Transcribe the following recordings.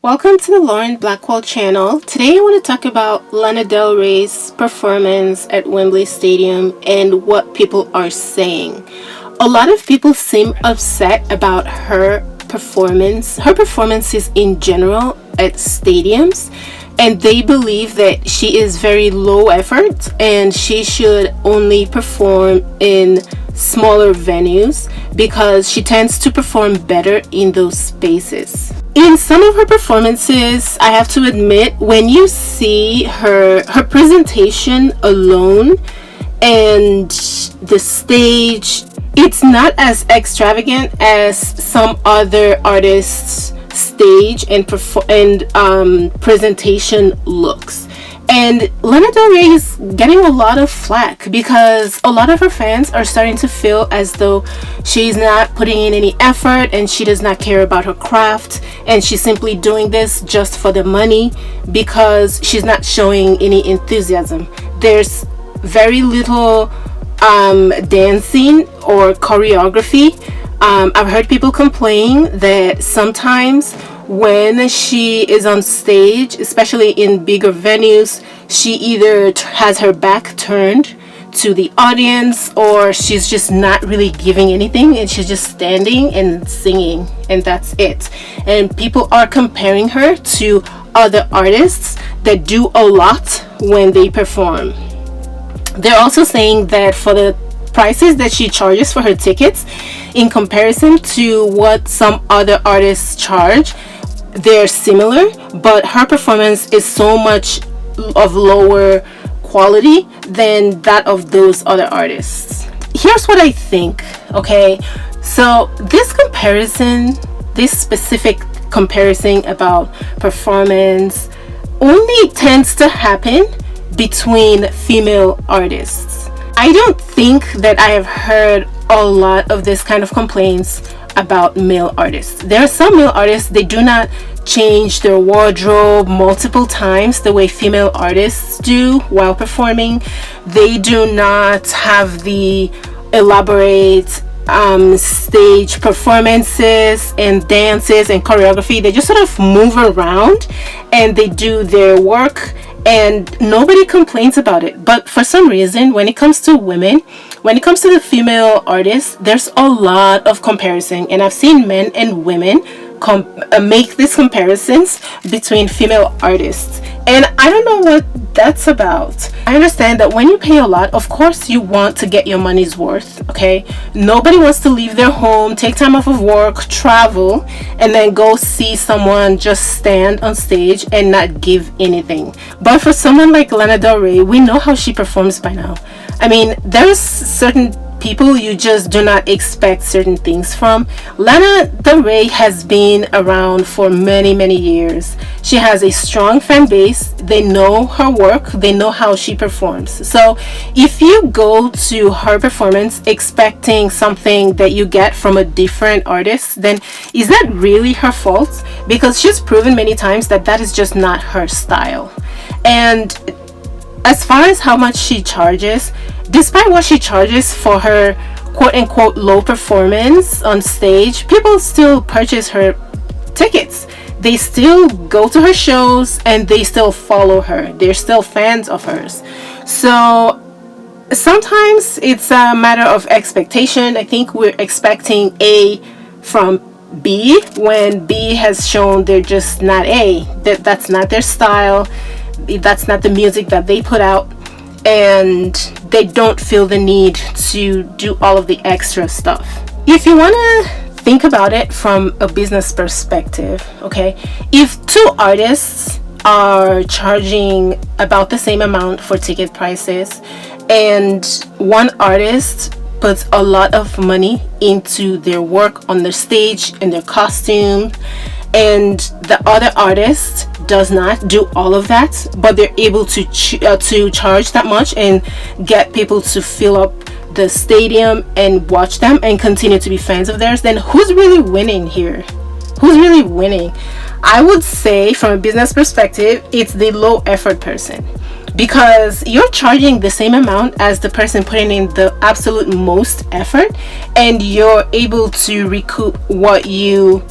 Welcome to the Lauren Blackwell channel. Today I want to talk about Lana Del Rey's performance at Wembley Stadium and what people are saying. A lot of people seem upset about her performances in general at stadiums, and they believe that she is very low effort and she should only perform in smaller venues because she tends to perform better in those spaces. In some of her performances, I have to admit, when you see her presentation alone and the stage, it's not as extravagant as some other artists' stage and presentation looks. And Lana Del Rey is getting a lot of flack because a lot of her fans are starting to feel as though she's not putting in any effort and she does not care about her craft, and she's simply doing this just for the money because she's not showing any enthusiasm. There's very little dancing or choreography. I've heard people complain that sometimes when she is on stage, especially in bigger venues, she either has her back turned to the audience or she's just not really giving anything and she's just standing and singing, and that's it. And people are comparing her to other artists that do a lot when they perform. They're also saying that for the prices that she charges for her tickets, in comparison to what some other artists charge, they're similar, but her performance is so much of lower quality than that of those other artists. Here's what I think, okay? So this specific comparison about performance only tends to happen between female artists. I don't think that I have heard a lot of this kind of complaints about male artists. There are some male artists, they do not change their wardrobe multiple times the way female artists do while performing. They do not have the elaborate stage performances and dances and choreography. They just sort of move around and they do their work and nobody complains about it. But for some reason, when it comes to women, when it comes to the female artists, there's a lot of comparison, and I've seen men and women make these comparisons between female artists, and I don't know what that's about. I understand that when you pay a lot, of course you want to get your money's worth, okay? Nobody wants to leave their home, take time off of work, travel, and then go see someone just stand on stage and not give anything. But for someone like Lana Del Rey, we know how she performs by now. I mean, there's certain people you just do not expect certain things from. Lana Del Rey has been around for many years. She has a strong fan base. They know her work. They know how she performs. So if you go to her performance expecting something that you get from a different artist, then is that really her fault? Because she's proven many times that that is just not her style. And as far as how much she charges, despite what she charges for her quote-unquote low performance on stage, people still purchase her tickets. They still go to her shows and they still follow her. They're still fans of hers. So sometimes it's a matter of expectation. I think we're expecting A from B when B has shown they're just not A. That's not their style. That's not the music that they put out, and they don't feel the need to do all of the extra stuff. If you want to think about it from a business perspective, okay, if two artists are charging about the same amount for ticket prices and one artist puts a lot of money into their work on their stage and their costume, and the other artist does not do all of that, but they're able to charge that much and get people to fill up the stadium and watch them and continue to be fans of theirs, then who's really winning here? Who's really winning? I would say from a business perspective, it's the low effort person, because you're charging the same amount as the person putting in the absolute most effort, and you're able to recoup what you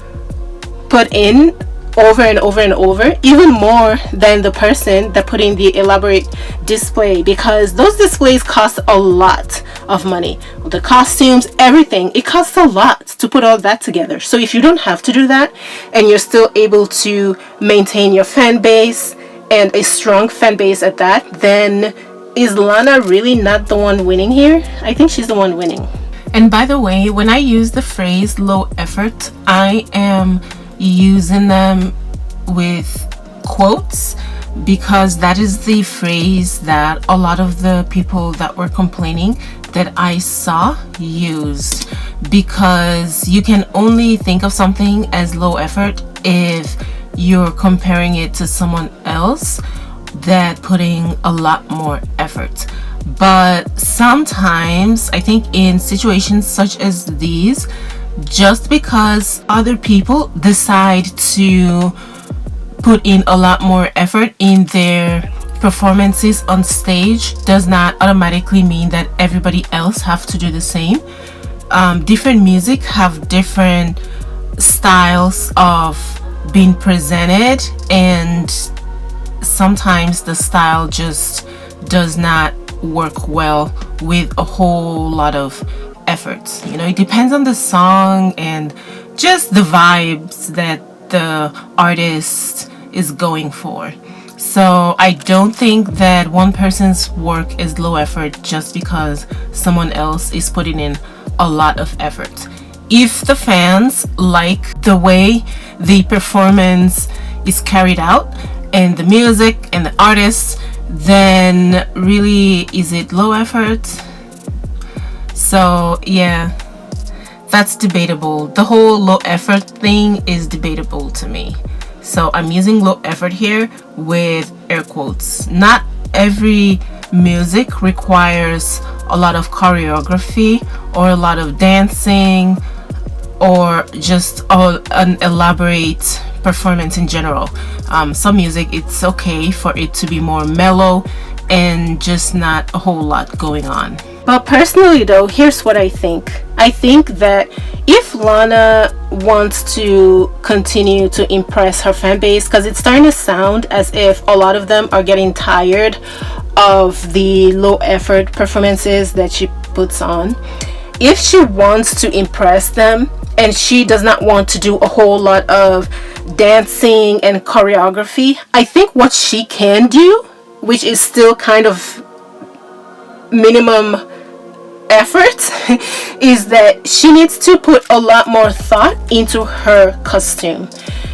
put in over and over and over, even more than the person that put in the elaborate display, because those displays cost a lot of money. The costumes, everything, it costs a lot to put all that together. So if you don't have to do that and you're still able to maintain your fan base, and a strong fan base at that, then is Lana really not the one winning here? I think she's the one winning. And by the way, when I use the phrase low effort, I am using them with quotes, because that is the phrase that a lot of the people that were complaining that I saw used, because you can only think of something as low effort if you're comparing it to someone else that putting a lot more effort. But sometimes I think in situations such as these, just because other people decide to put in a lot more effort in their performances on stage does not automatically mean that everybody else have to do the same. Different music have different styles of being presented, and sometimes the style just does not work well with a whole lot of efforts. You know, it depends on the song and just the vibes that the artist is going for. So I don't think that one person's work is low effort just because someone else is putting in a lot of effort. If the fans like the way the performance is carried out and the music and the artists, then really is it low effort? So yeah, that's debatable. The whole low effort thing is debatable to me. So I'm using low effort here with air quotes. Not every music requires a lot of choreography or a lot of dancing or just an elaborate performance in general. Some music, it's okay for it to be more mellow and just not a whole lot going on. But personally though, here's what I think. I think that if Lana wants to continue to impress her fan base, because it's starting to sound as if a lot of them are getting tired of the low effort performances that she puts on. If she wants to impress them and she does not want to do a whole lot of dancing and choreography, I think what she can do, which is still kind of minimum effort, is that she needs to put a lot more thought into her costume.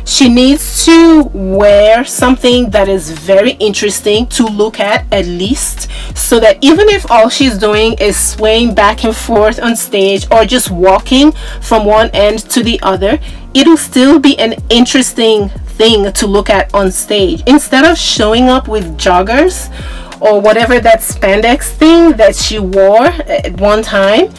She needs to wear something that is very interesting to look at least, so that even if all she's doing is swaying back and forth on stage or just walking from one end to the other, it'll still be an interesting thing to look at on stage, instead of showing up with joggers or whatever that spandex thing that she wore at one time.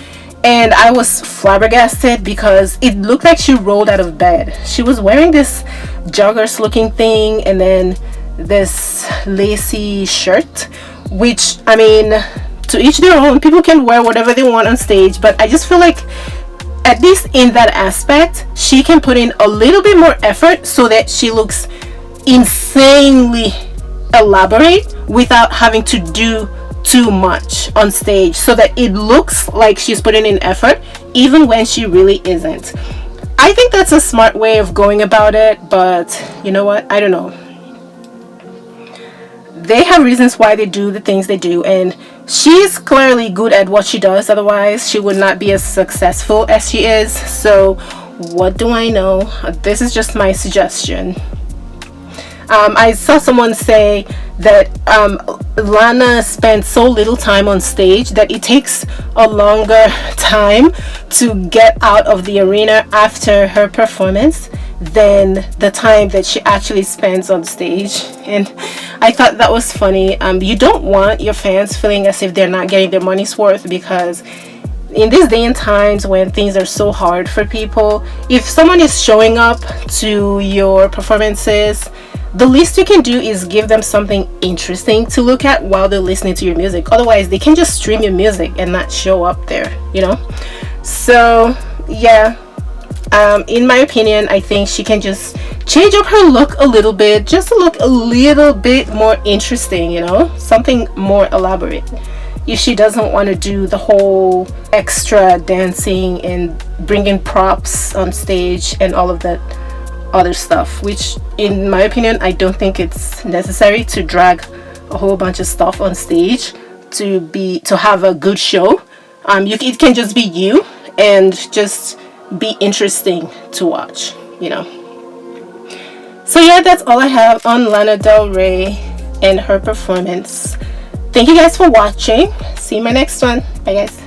And I was flabbergasted because it looked like she rolled out of bed. She was wearing this joggers looking thing and then this lacy shirt, which, I mean, to each their own. People can wear whatever they want on stage, but I just feel like at least in that aspect she can put in a little bit more effort so that she looks insanely elaborate without having to do too much on stage, so that it looks like she's putting in effort even when she really isn't. I think that's a smart way of going about it, but you know what, I don't know. They have reasons why they do the things they do, and she's clearly good at what she does, otherwise she would not be as successful as she is. So what do I know? This is just my suggestion. I saw someone say that Lana spent so little time on stage that it takes a longer time to get out of the arena after her performance than the time that she actually spends on stage. And I thought that was funny. You don't want your fans feeling as if they're not getting their money's worth, because in these day and times when things are so hard for people, if someone is showing up to your performances, the least you can do is give them something interesting to look at while they're listening to your music. Otherwise, they can just stream your music and not show up there, you know? So, yeah. In my opinion, I think she can just change up her look a little bit, just to look a little bit more interesting, you know, something more elaborate. If she doesn't want to do the whole extra dancing and bringing props on stage and all of that other stuff, which in my opinion, I don't think it's necessary to drag a whole bunch of stuff on stage to have a good show. It can just be you and just be interesting to watch, you know. So yeah, that's all I have on Lana Del Rey and her performance. Thank you guys for watching. See you in my next one. Bye guys.